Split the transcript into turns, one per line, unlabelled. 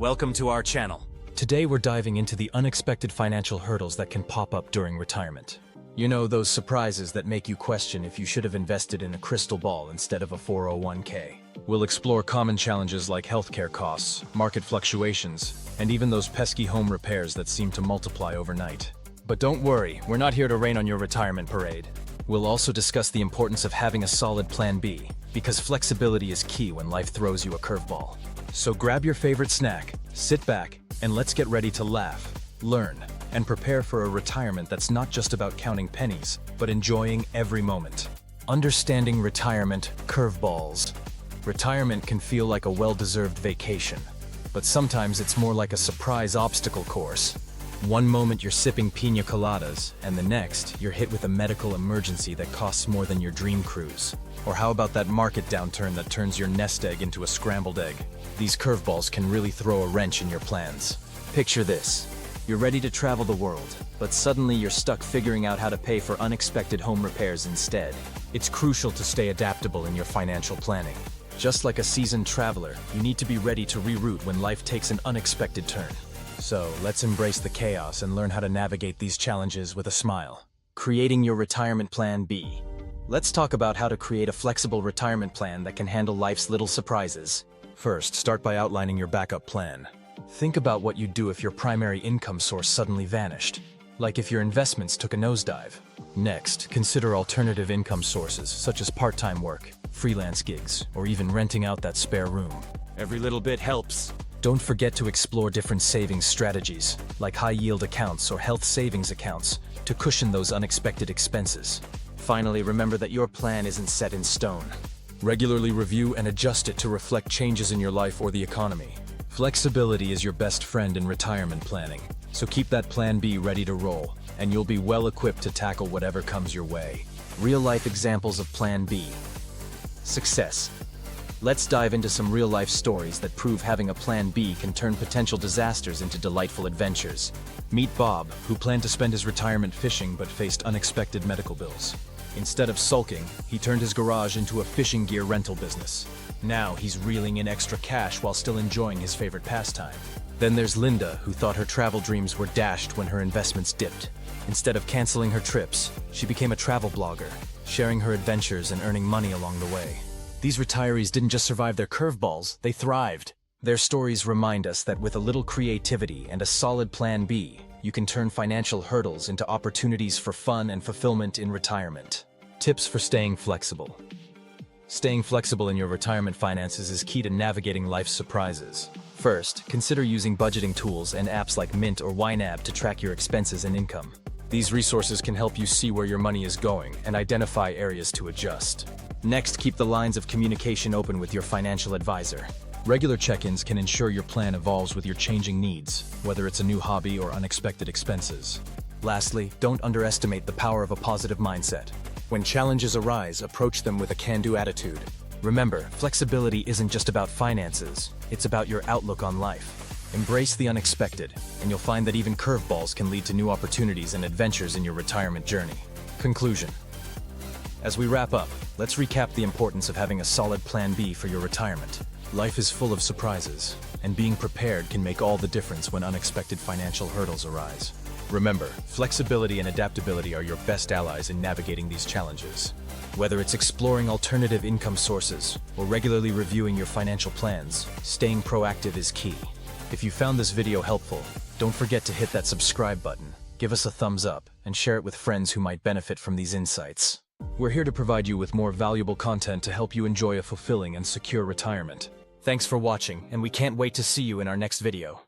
Welcome to our channel. Today we're diving into the unexpected financial hurdles that can pop up during retirement. You know, those surprises that make you question if you should have invested in a crystal ball instead of a 401k. We'll explore common challenges like healthcare costs, market fluctuations, and even those pesky home repairs that seem to multiply overnight. But don't worry, we're not here to rain on your retirement parade. We'll also discuss the importance of having a solid plan B, because flexibility is key when life throws you a curveball. So grab your favorite snack, sit back, and let's get ready to laugh, learn, and prepare for a retirement that's not just about counting pennies, but enjoying every moment. Understanding retirement curveballs. Retirement can feel like a well-deserved vacation, but sometimes it's more like a surprise obstacle course. One moment you're sipping pina coladas, and the next, you're hit with a medical emergency that costs more than your dream cruise. Or how about that market downturn that turns your nest egg into a scrambled egg? These curveballs can really throw a wrench in your plans. Picture this. You're ready to travel the world, but suddenly you're stuck figuring out how to pay for unexpected home repairs instead. It's crucial to stay adaptable in your financial planning. Just like a seasoned traveler, you need to be ready to reroute when life takes an unexpected turn. So, let's embrace the chaos and learn how to navigate these challenges with a smile. Creating your retirement plan B. Let's talk about how to create a flexible retirement plan that can handle life's little surprises. First, start by outlining your backup plan. Think about what you'd do if your primary income source suddenly vanished, like if your investments took a nosedive. Next, consider alternative income sources such as part-time work, freelance gigs, or even renting out that spare room. Every little bit helps. Don't forget to explore different savings strategies, like high-yield accounts or health savings accounts, to cushion those unexpected expenses. Finally, remember that your plan isn't set in stone. Regularly review and adjust it to reflect changes in your life or the economy. Flexibility is your best friend in retirement planning, so keep that plan B ready to roll, and you'll be well equipped to tackle whatever comes your way. Real-life examples of Plan B. Success. Let's dive into some real-life stories that prove having a Plan B can turn potential disasters into delightful adventures. Meet Bob, who planned to spend his retirement fishing but faced unexpected medical bills. Instead of sulking, he turned his garage into a fishing gear rental business. Now he's reeling in extra cash while still enjoying his favorite pastime. Then there's Linda, who thought her travel dreams were dashed when her investments dipped. Instead of canceling her trips, she became a travel blogger, sharing her adventures and earning money along the way. These retirees didn't just survive their curveballs, they thrived. Their stories remind us that with a little creativity and a solid Plan B, you can turn financial hurdles into opportunities for fun and fulfillment in retirement. Tips for staying flexible. Staying flexible in your retirement finances is key to navigating life's surprises. First, consider using budgeting tools and apps like Mint or YNAB to track your expenses and income. These resources can help you see where your money is going and identify areas to adjust. Next, keep the lines of communication open with your financial advisor. Regular check-ins can ensure your plan evolves with your changing needs, whether it's a new hobby or unexpected expenses. Lastly, don't underestimate the power of a positive mindset. When challenges arise, approach them with a can-do attitude. Remember, flexibility isn't just about finances, it's about your outlook on life. Embrace the unexpected, and you'll find that even curveballs can lead to new opportunities and adventures in your retirement journey. Conclusion. As we wrap up, let's recap the importance of having a solid Plan B for your retirement. Life is full of surprises, and being prepared can make all the difference when unexpected financial hurdles arise. Remember, flexibility and adaptability are your best allies in navigating these challenges. Whether it's exploring alternative income sources or regularly reviewing your financial plans, staying proactive is key. If you found this video helpful, don't forget to hit that subscribe button, give us a thumbs up, and share it with friends who might benefit from these insights. We're here to provide you with more valuable content to help you enjoy a fulfilling and secure retirement. Thanks for watching, and we can't wait to see you in our next video.